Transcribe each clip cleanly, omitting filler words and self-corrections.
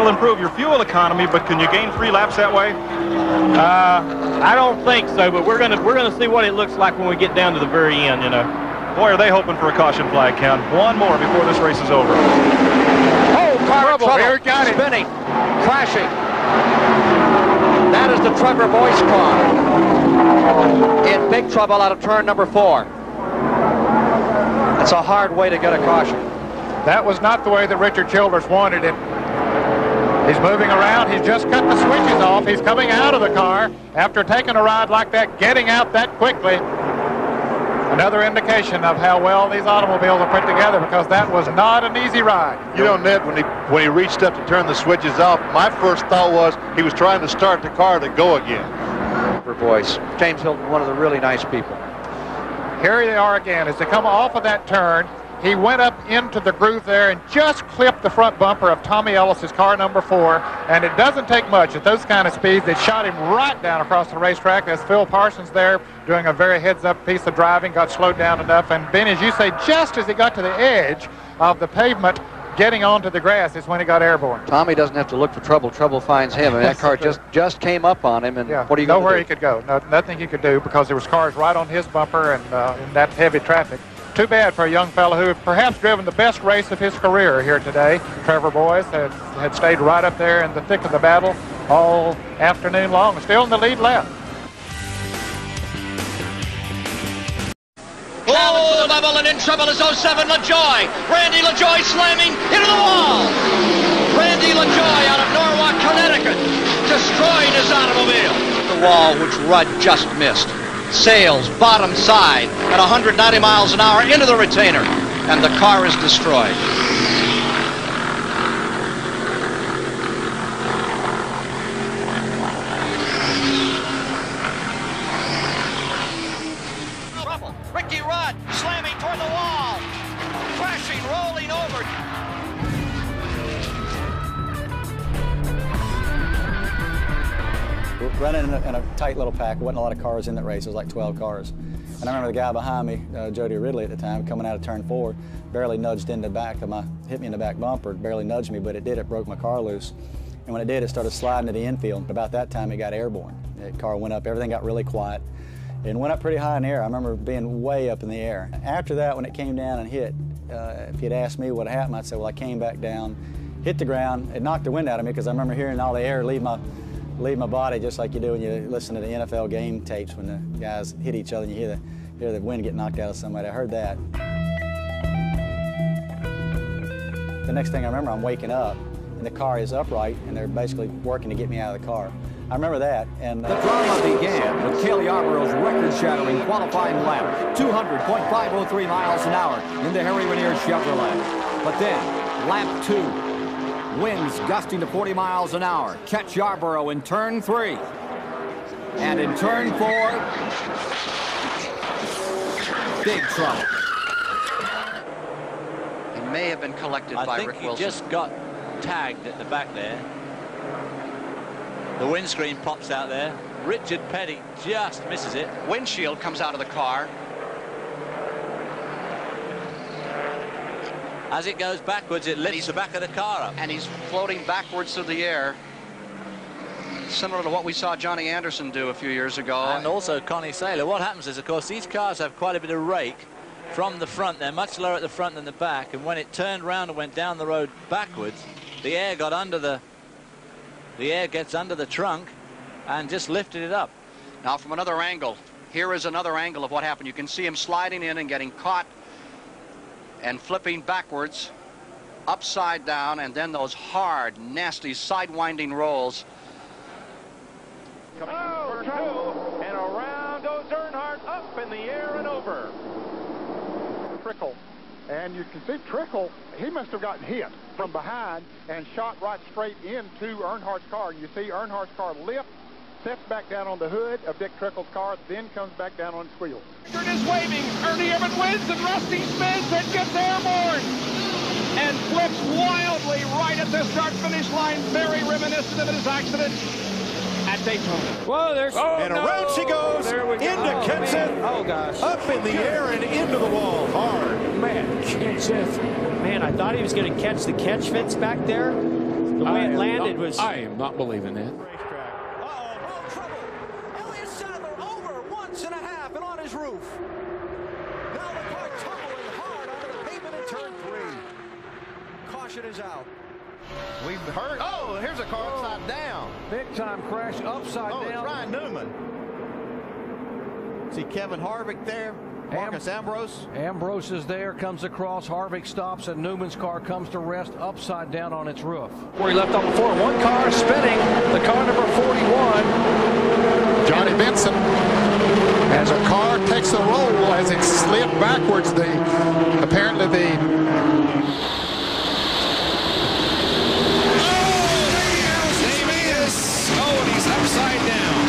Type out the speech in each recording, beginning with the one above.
will improve your fuel economy, but can you gain 3 laps that way? I don't think so, but we're gonna see what it looks like when we get down to the very end, you know. Boy, are they hoping for a caution flag, Ken. One more before this race is over. Oh, car in trouble. Here, got it. Spinning, crashing. That is the Trevor Boyce car. In big trouble out of turn number 4. It's a hard way to get a caution. That was not the way that Richard Childress wanted it. He's moving around. He's just cut the switches off. He's coming out of the car after taking a ride like that, getting out that quickly. Another indication of how well these automobiles are put together, because that was not an easy ride. You know, Ned, when he reached up to turn the switches off, my first thought was he was trying to start the car to go again. For Boyce, James Hilton, one of the really nice people. Here they are again. As they come off of that turn, he went up into the groove there and just clipped the front bumper of Tommy Ellis's car number 4. And it doesn't take much at those kind of speeds. They shot him right down across the racetrack. There's Phil Parsons there doing a very heads-up piece of driving, got slowed down enough. And Ben, as you say, just as he got to the edge of the pavement, getting onto the grass is when he got airborne. Tommy doesn't have to look for trouble. Trouble finds him. And that car just came up on him. And yeah, what are you going to do? Nowhere he could go. Nothing he could do, because there was cars right on his bumper and in that heavy traffic. Too bad for a young fellow who had perhaps driven the best race of his career here today. Trevor Boyce had stayed right up there in the thick of the battle all afternoon long, and still in the lead lap. Oh, the bubble, and in trouble is 07 LaJoy. Randy LaJoy slamming into the wall. Randy LaJoy out of Norwalk, Connecticut, destroyed his automobile. The wall which Rudd just missed. Sails bottom side at 190 miles an hour into the retainer, and the car is destroyed. Ricky Rudd slamming toward the wall, crashing, rolling over. Running in a tight little pack. There wasn't a lot of cars in that race. It was like 12 cars. And I remember the guy behind me, Jody Ridley at the time, coming out of turn 4, barely nudged in the back of hit me in the back bumper. Barely nudged me, but it did. It broke my car loose. And when it did, it started sliding to the infield. About that time, it got airborne. The car went up. Everything got really quiet. It went up pretty high in the air. I remember being way up in the air. After that, when it came down and hit, if you'd asked me what happened, I'd say, well, I came back down, hit the ground. It knocked the wind out of me, because I remember hearing all the air leave my body, just like you do when you listen to the NFL game tapes when the guys hit each other and you hear the wind get knocked out of somebody. I heard that. The next thing I remember, I'm waking up and the car is upright and they're basically working to get me out of the car. I remember that. And the drama began with Cale Yarborough's record-shattering qualifying lap, 200.503 miles an hour in the Harry Ranier Chevrolet. But then, lap 2. Winds gusting to 40 miles an hour. Catch Yarborough in turn 3. And in turn 4, big trouble. He may have been collected by Rick Wilson. I think he just got tagged at the back there. The windscreen pops out there. Richard Petty just misses it. Windshield comes out of the car. As it goes backwards, it lifts the back of the car up. And he's floating backwards through the air, similar to what we saw Johnny Anderson do a few years ago. And also Connie Saylor. What happens is, of course, these cars have quite a bit of rake from the front. They're much lower at the front than the back. And when it turned around and went down the road backwards, the air got under the air gets under the trunk and just lifted it up. Now from another angle, here is another angle of what happened. You can see him sliding in and getting caught and flipping backwards, upside down, and then those hard, nasty, side-winding rolls. Oh, two, and around goes Earnhardt, up in the air and over. Trickle, and you can see Trickle, he must have gotten hit from behind and shot right straight into Earnhardt's car. You see Earnhardt's car lift, sets back down on the hood of Dick Trickle's car, then comes back down on its wheels. Richard is waving. Ernie Evans wins, and Rusty spins and gets airborne and flips wildly right at the start-finish line, very reminiscent of his accident at Daytona. Whoa, there's... and around she goes into Kenseth. Oh, gosh. Up in the air and into the wall. Hard. Man, Kenseth. Man, I thought he was going to catch the catch fence back there. The way it landed was... I am not believing that. Half and on his roof. Now the car tumbling hard onto the pavement in turn 3. Caution is out. We've heard. Oh, here's a car upside down. Big time crash upside down. It's Ryan Newman. See Kevin Harvick there. Marcus Ambrose. Ambrose is there, comes across. Harvick stops, and Newman's car comes to rest upside down on its roof. Where he left off before. One car spinning. The car number 41. Johnny Benson, as a car takes a roll as it slid backwards. Apparently the and he's upside down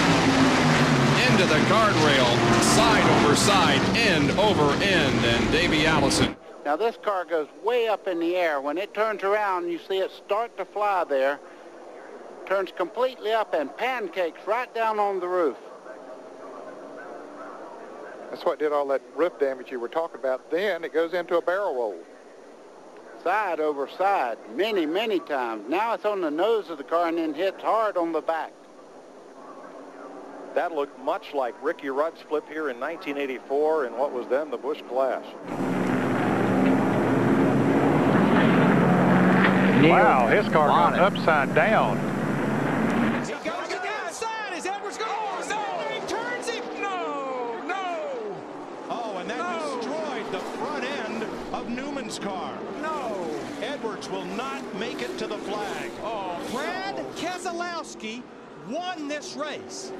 into the guardrail, side over side, end over end, and Davey Allison. Now this car goes way up in the air. When it turns around, you see it start to fly there, turns completely up and pancakes right down on the roof. That's what did all that roof damage you were talking about. Then it goes into a barrel roll. Side over side, many, many times. Now it's on the nose of the car and then hits hard on the back. That looked much like Ricky Rudd's flip here in 1984 in what was then the Busch Clash. wow, his car got upside down. He goes to the outside. Is Edwards going? Oh, no! He turns him. No, no. Oh, and that destroyed the front end of Newman's car. No. Edwards will not make it to the flag. Oh, Brad Keselowski won this race.